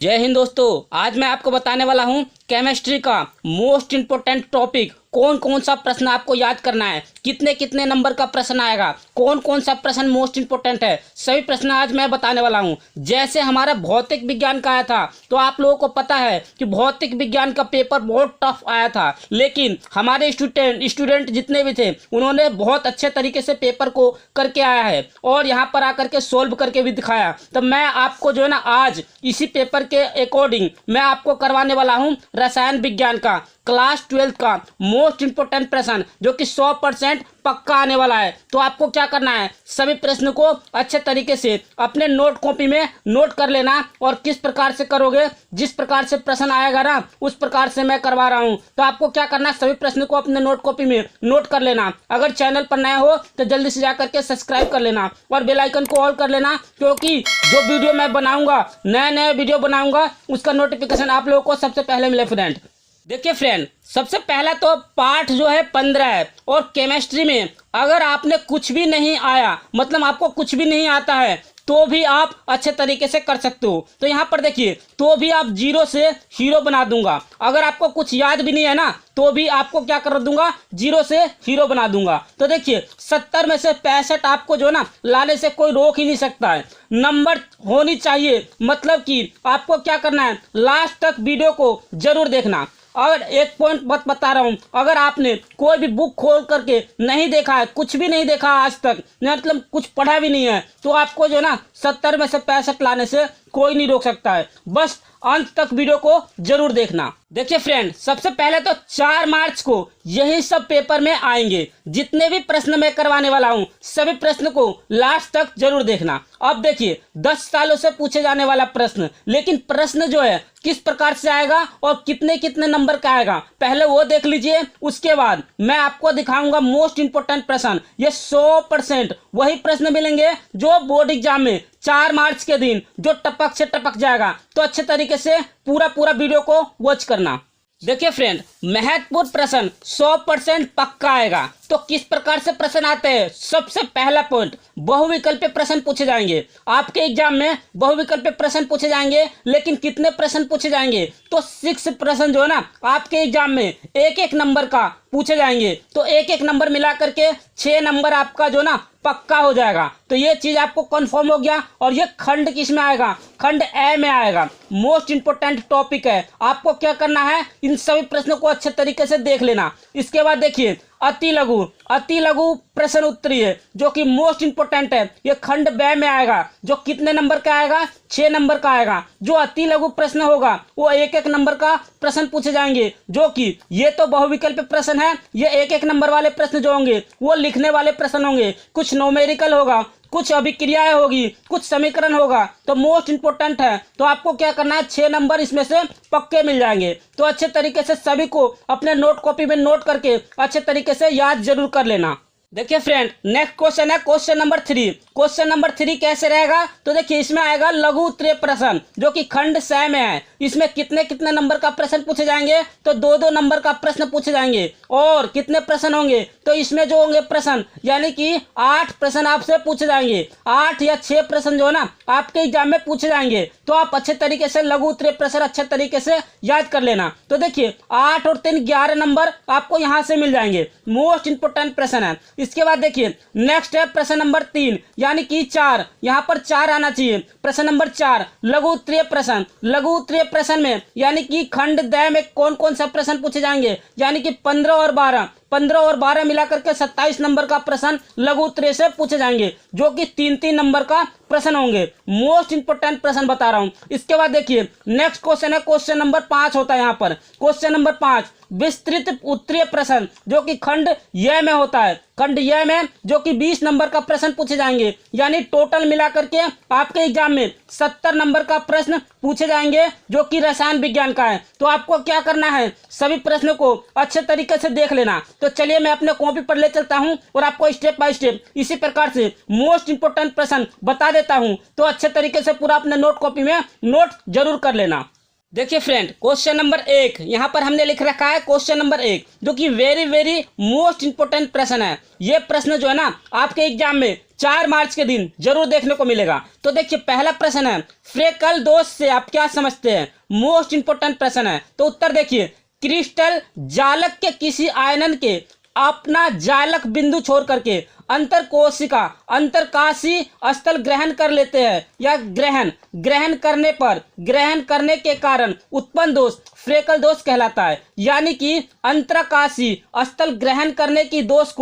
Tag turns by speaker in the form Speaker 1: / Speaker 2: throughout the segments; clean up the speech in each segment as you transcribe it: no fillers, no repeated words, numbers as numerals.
Speaker 1: जय हिंद दोस्तों। आज मैं आपको बताने वाला हूं केमिस्ट्री का मोस्ट इम्पोर्टेंट टॉपिक। कौन कौन सा प्रश्न आपको याद करना है, कितने कितने नंबर का प्रश्न आएगा, कौन कौन सा प्रश्न मोस्ट इम्पोर्टेंट है, सभी प्रश्न आज मैं बताने वाला हूं। जैसे हमारा भौतिक विज्ञान का आया था तो आप लोगों को पता है कि भौतिक विज्ञान का पेपर बहुत टफ आया था, लेकिन हमारे स्टूडेंट जितने भी थे उन्होंने बहुत अच्छे तरीके से पेपर को करके आया है और यहाँ पर आकर के सोल्व करके भी दिखाया। तो मैं आपको जो है ना आज इसी पेपर के अकॉर्डिंग मैं आपको करवाने वाला हूँ रसायन विज्ञान का क्लास 12 का मोस्ट इंपोर्टेंट प्रश्न, जो कि 100% पक्का आने वाला है। तो आपको क्या करना है, सभी प्रश्न को अच्छे तरीके से अपने नोट कॉपी में नोट कर लेना। और किस प्रकार से करोगे, जिस प्रकार से प्रश्न आएगा ना उस प्रकार से मैं करवा रहा हूं। तो आपको क्या करना है, सभी प्रश्न को अपने नोट कॉपी में नोट कर लेना। अगर चैनल पर नया हो तो जल्दी से जाकर के सब्सक्राइब कर लेना और बेल आइकन को ऑल कर लेना, क्योंकि जो वीडियो मैं बनाऊंगा, नए नए वीडियो बनाऊंगा, उसका नोटिफिकेशन आप लोगों को सबसे पहले मिले फ्रेंड। देखिए फ्रेंड, सबसे पहला तो पाठ जो है 15 है और केमिस्ट्री में अगर आपने कुछ भी नहीं आया, मतलब आपको कुछ भी नहीं आता है, तो भी आप अच्छे तरीके से कर सकते हो। तो यहाँ पर देखिए, तो भी आप 0 से हीरो बना दूंगा। अगर आपको कुछ याद भी नहीं है ना तो भी आपको क्या कर दूंगा, 0 से हीरो बना दूंगा। तो देखिए 70 में से 65 आपको जो ना लाने से कोई रोक ही नहीं सकता है। नंबर होनी चाहिए, मतलब कि आपको क्या करना है, लास्ट तक वीडियो को जरूर देखना। और एक पॉइंट बता रहा हूं, अगर आपने कोई भी बुक खोल करके नहीं देखा है, कुछ भी नहीं देखा आज तक, मतलब कुछ पढ़ा भी नहीं है, तो आपको जो ना 70 में से 65 लाने से कोई नहीं रोक सकता है। बस अंत तक वीडियो को जरूर देखना। देखिए फ्रेंड, सबसे पहले तो 4 मार्च को यही सब पेपर में आएंगे। जितने भी प्रश्न मैं करवाने वाला हूं सभी प्रश्न को लास्ट तक जरूर देखना। अब देखिए 10 सालों से पूछे जाने वाला प्रश्न, लेकिन प्रश्न जो है किस प्रकार से आएगा और कितने कितने नंबर का आएगा पहले वो देख लीजिए। उसके बाद मैं आपको दिखाऊंगा मोस्ट इंपोर्टेंट प्रश्न। ये 100% वही प्रश्न मिलेंगे जो बोर्ड एग्जाम में 4 मार्च के दिन जो टपक से टपक जाएगा। तो अच्छे तरीके से पूरा वीडियो को वॉच करना। देखिए फ्रेंड, महत्वपूर्ण प्रश्न 100% पक्का आएगा। तो किस प्रकार से प्रश्न आते हैं, सबसे पहला पॉइंट, बहुविकल्पीय प्रश्न पूछे जाएंगे। आपके एग्जाम में बहुविकल्पीय प्रश्न पूछे जाएंगे, लेकिन कितने प्रश्न पूछे जाएंगे, तो 6 प्रश्न जो है ना आपके एग्जाम में एक एक नंबर का पूछे जाएंगे। तो एक एक नंबर मिला करके 6 नंबर आपका जो ना पक्का हो जाएगा। तो ये चीज आपको कंफर्म हो गया। और ये खंड किस में आएगा, खंड ए में आएगा। मोस्ट इंपोर्टेंट टॉपिक है। आपको क्या करना है, इन सभी प्रश्नों को अच्छे तरीके से देख लेना। इसके बाद देखिए अति लघु प्रश्न उत्तरीय, जो कि मोस्ट इंपोर्टेंट है। ये खंड ब में आएगा, जो कितने नंबर का आएगा, 6 नंबर का आएगा। जो अति लघु प्रश्न होगा वो एक एक नंबर का प्रश्न पूछे जाएंगे, जो कि ये तो बहुविकल्प प्रश्न है। ये एक एक नंबर वाले प्रश्न जो होंगे वो लिखने वाले प्रश्न होंगे। कुछ न्यूमेरिकल होगा, कुछ अभिक्रियाएं होगी, कुछ समीकरण होगा। तो मोस्ट इंपोर्टेंट है। तो आपको क्या करना है, 6 नंबर इसमें से पक्के मिल जाएंगे। तो अच्छे तरीके से सभी को अपने नोट कॉपी में नोट करके अच्छे तरीके से याद जरूर कर लेना। देखिए फ्रेंड, नेक्स्ट क्वेश्चन है क्वेश्चन नंबर 3। क्वेश्चन नंबर 3 कैसे रहेगा, तो देखिए इसमें आएगा लघु उत्तरीय प्रश्न, जो कि खंड स में है। इसमें कितने कितने नंबर का प्रश्न पूछे जाएंगे, तो 2-2 नंबर का प्रश्न पूछे जाएंगे। और कितने प्रश्न होंगे, तो इसमें जो होंगे प्रश्न, यानी कि 8 प्रश्न आपसे पूछे जाएंगे। 8 या 6 प्रश्न जो है ना आपके एग्जाम में पूछे जाएंगे। तो आप अच्छे तरीके से लघु उत्तरीय प्रश्न अच्छे तरीके से याद कर लेना। तो देखिए 8 और 3 11 नंबर आपको यहाँ से मिल जाएंगे। मोस्ट इंपोर्टेंट प्रश्न है। इसके बाद देखिए नेक्स्ट है प्रश्न नंबर 3, यानी कि 4। यहाँ पर 4 आना चाहिए। प्रश्न नंबर 4 लघु उत्तरीय प्रश्न। लघु उत्तरीय प्रश्न में यानी कि खंड द में कौन कौन सा प्रश्न पूछे जाएंगे, यानी कि 15 और 12 मिलाकर के 27 नंबर का प्रश्न लघु उत्तरीय से पूछे जाएंगे, जो कि 3-3 नंबर का प्रश्न होंगे। मोस्ट इंपोर्टेंट प्रश्न बता रहा हूं। इसके बाद देखिए नेक्स्ट क्वेश्चन है क्वेश्चन नंबर 5 होता है। यहाँ पर क्वेश्चन नंबर 5 विस्तृत उत्तरीय प्रश्न, जो कि खंड य में होता है। खंड य में जो कि 20 नंबर का प्रश्न पूछे जाएंगे, यानी टोटल मिलाकर के आपके एग्जाम में 70 नंबर का प्रश्न पूछे जाएंगे, जो कि रसायन विज्ञान का है। तो आपको क्या करना है, सभी प्रश्नों को अच्छे तरीके से देख लेना। तो चलिए मैं अपने कॉपी पर ले चलता हूं और आपको स्टेप बाय स्टेप इसी प्रकार से मोस्ट इंपोर्टेंट प्रश्न बता देता हूं। तो अच्छे तरीके से पूरा अपने नोट कॉपी में नोट जरूर कर लेना। देखिए फ्रेंड, क्वेश्चन नंबर 1 यहाँ पर हमने लिख रखा है, क्वेश्चन नंबर 1 जो कि वेरी वेरी मोस्ट इंपोर्टेंट प्रश्न है। ये प्रश्न जो है ना आपके एग्जाम में 4 मार्च के दिन जरूर देखने को मिलेगा। तो देखिए पहला प्रश्न है, फ्रेकल दोष से आप क्या समझते हैं? मोस्ट इंपोर्टेंट प्रश्न है। तो उत्तर देखिए, क्रिस्टल जालक के किसी आयनन के अपना जालक बिंदु छोड़ करके अंतर कोशिका अंतरकाशी स्थल ग्रहण कर लेते हैं या ग्रहण करने के कारण उत्पन्न दोष फ्रेकल दोष कहलाता है। यानी कि अंतरकाशी स्थल ग्रहण करने की दोष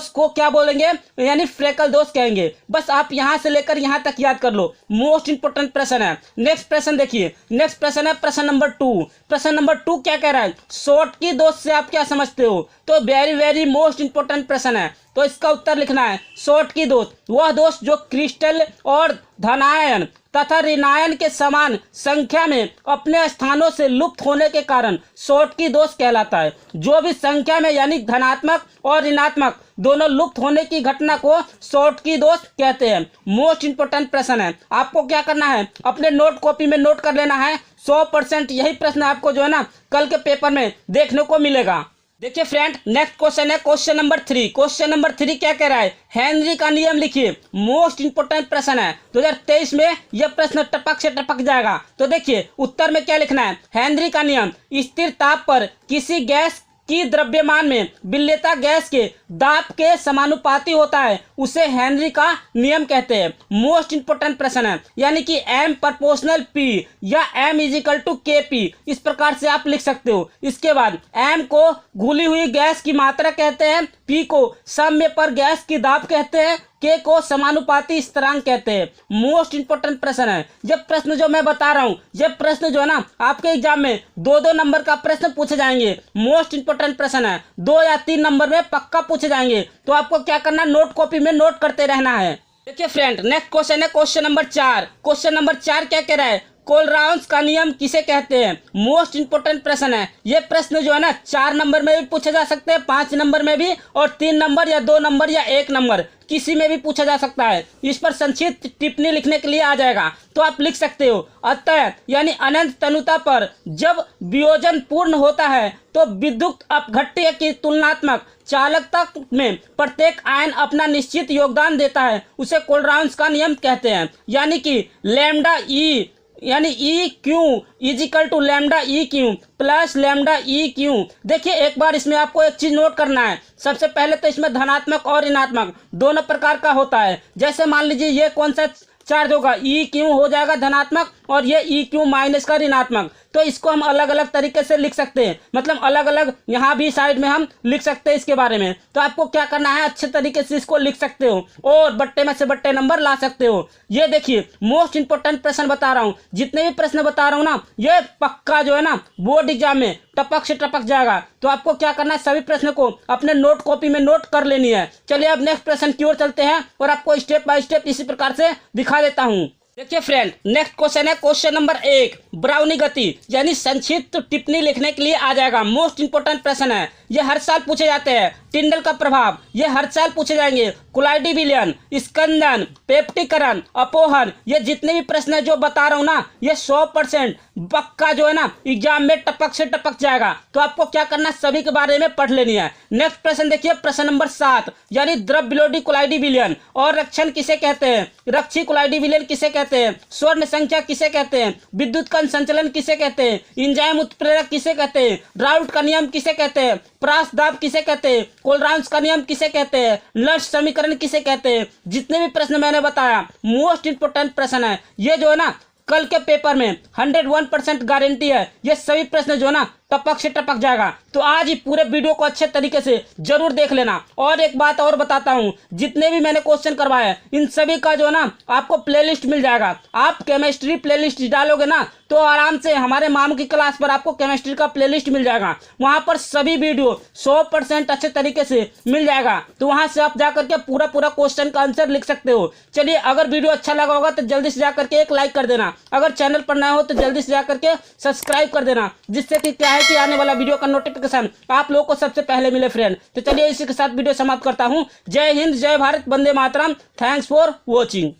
Speaker 1: को क्या बोलेंगे? यानी फ्रेकल दोष कहेंगे। बस आप यहां से लेकर यहां तक याद कर लो, मोस्ट इंपोर्टेंट प्रश्न है। नेक्स्ट प्रश्न देखिए, नेक्स्ट प्रश्न है प्रश्न नंबर 2। प्रश्न नंबर 2 क्या कह रहा है? शॉर्टकी दोष से आप क्या समझते हो? तो वेरी वेरी मोस्ट इंपोर्टेंट प्रश्न है। तो इसका उत्तर लिखना है, शॉर्टकी दोष वह दोष जो क्रिस्टल और धनायन तथा ऋणायन के समान संख्या में अपने स्थानों से लुप्त होने के कारण शॉर्टकी दोष कहलाता है। जो भी संख्या में यानी धनात्मक और ऋणात्मक दोनों लुप्त होने की घटना को शॉर्टकी दोष कहते हैं। मोस्ट इंपोर्टेंट प्रश्न है। आपको क्या करना है? अपने नोट कॉपी में नोट कर लेना है। 100% यही प्रश्न आपको जो है ना कल के पेपर में देखने को मिलेगा। देखिए फ्रेंड, नेक्स्ट क्वेश्चन है क्वेश्चन नंबर 3। क्वेश्चन नंबर 3 क्या कह रहा है? हेनरी का नियम लिखिए। मोस्ट इंपोर्टेंट प्रश्न है। 2023 में यह प्रश्न टपक से टपक जाएगा। तो देखिए उत्तर में क्या लिखना है? हेनरी का नियम स्थिर ताप पर किसी गैस की द्रव्यमान में विलेयता गैस के दाब के समानुपाती होता है, उसे हेनरी का नियम कहते हैं। मोस्ट इंपोर्टेंट प्रश्न है। यानी कि M प्रोपोर्शनल P या M इजिकल टू KP, इस प्रकार से आप लिख सकते हो। इसके बाद M को घुली हुई गैस की मात्रा कहते हैं, P को साम्य पर गैस की दाब कहते हैं, K को समानुपाती स्थिरांक कहते हैं। मोस्ट इंपोर्टेंट प्रश्न है। ये प्रश्न जो मैं बता रहा हूँ, ये प्रश्न जो है ना आपके एग्जाम में 2-2 नंबर का प्रश्न पूछे जाएंगे। मोस्ट इंपोर्टेंट प्रश्न है, 2 या 3 नंबर में पक्का पूछे जाएंगे। तो आपको क्या करना, नोट कॉपी में नोट करते रहना है। देखिए फ्रेंड, नेक्स्ट क्वेश्चन है क्वेश्चन नंबर 4। क्वेश्चन नंबर 4 क्या कह रहा है? कोलराउंस का नियम किसे कहते हैं? मोस्ट इंपोर्टेंट प्रश्न है। ये प्रश्न जो है ना 4 नंबर में भी पूछे जा सकते हैं, 5 नंबर में भी, और 3 नंबर या 2 नंबर या 1 नंबर किसी में भी पूछा जा सकता है। इस पर संक्षिप्त टिप्पणी लिखने के लिए आ जाएगा। तो आप लिख सकते हो, अतः यानी अनंत तनुता पर जब वियोजन पूर्ण होता है तो विद्युत अपघट्य की तुलनात्मक चालकता में प्रत्येक आयन अपना निश्चित योगदान देता है, उसे कोलराउंस का नियम कहते हैं। यानी कि लैम्डा ई यानी E Q equal to lambda E Q plus lambda E Q. देखिए एक बार इसमें आपको एक चीज नोट करना है। सबसे पहले तो इसमें धनात्मक और ऋणात्मक दोनों प्रकार का होता है। जैसे मान लीजिए ये कौन सा चार्ज होगा? ई क्यू हो जाएगा धनात्मक और ये ई क्यू माइनस का ऋणात्मक। तो इसको हम अलग अलग तरीके से लिख सकते हैं, मतलब अलग अलग यहाँ भी साइड में हम लिख सकते हैं इसके बारे में। तो आपको क्या करना है, अच्छे तरीके से इसको लिख सकते हो और बट्टे में से बट्टे नंबर ला सकते हो। ये देखिए मोस्ट इंपोर्टेंट प्रश्न बता रहा हूँ। जितने भी प्रश्न बता रहा हूँ ना, ये पक्का जो है ना बोर्ड एग्जाम में टपक से टपक जाएगा। तो आपको क्या करना है, सभी प्रश्न को अपने नोट कॉपी में नोट कर लेनी है। चलिए अब नेक्स्ट प्रश्न की ओर चलते हैं और आपको स्टेप बाय स्टेप इसी प्रकार से दिखा देता हूँ। देखिए फ्रेंड, नेक्स्ट क्वेश्चन है क्वेश्चन नंबर 1। ब्राउनी गति यानी संक्षिप्त टिप्पणी लिखने के लिए आ जाएगा। मोस्ट इंपोर्टेंट प्रश्न है। ये हर साल पूछे जाते हैं। टिंडल का प्रभाव ये हर साल पूछे जाएंगे। कुलाइडी विलयन, स्कंदन, पेप्टिकरण, अपोहन, ये जितने भी प्रश्न है जो बता रहा हूँ ना, ये 100% पक्का जो है ना एग्जाम में टपक से टपक जाएगा। तो आपको क्या करना, सभी के बारे में पढ़ लेनी है। नेक्स्ट प्रश्न देखिए, प्रश्न नंबर 7 यानी द्रव विलोडी कुलाइडी विलयन और रक्षण किसे कहते हैं? रक्षी कुलाइडी विलयन किसे कहते हैं? स्वर्ण संख्या किसे कहते हैं? विद्युत कण संचलन किसे कहते हैं? इंजाइम उत्प्रेरक किसे कहते हैं? राउट का नियम किसे कहते हैं? प्रास दाब किसे कहते हैं? कोलराउंस का नियम किसे कहते हैं? नर्स समीकरण किसे कहते हैं? जितने भी प्रश्न मैंने बताया मोस्ट इंपोर्टेंट प्रश्न है। ये जो है ना कल के पेपर में 101% गारंटी है, ये सभी प्रश्न जो है ना टपक से टपक जाएगा। तो आज ही पूरे वीडियो को अच्छे तरीके से जरूर देख लेना। और एक बात और बताता हूँ, जितने भी मैंने क्वेश्चन करवाए इन सभी का जो है ना आपको प्लेलिस्ट मिल जाएगा। आप केमिस्ट्री प्लेलिस्ट डालोगे ना तो आराम से हमारे मामू की क्लास पर आपको केमिस्ट्री का प्लेलिस्ट मिल जाएगा। वहां पर सभी वीडियो 100% अच्छे तरीके से मिल जाएगा। तो वहां से आप जाकर के पूरा क्वेश्चन का आंसर लिख सकते हो। चलिए, अगर वीडियो अच्छा लगा होगा तो जल्दी से जाकर के एक लाइक कर देना। अगर चैनल पर नए हो तो जल्दी से जाकर के सब्सक्राइब कर देना, जिससे कि क्या है कि आने वाला वीडियो का नोटिफिकेशन आप लोगों को सबसे पहले मिले फ्रेंड। तो चलिए इसी के साथ वीडियो समाप्त करता हूँ। जय हिंद, जय Bharat, Vande Mataram. Thanks for watching.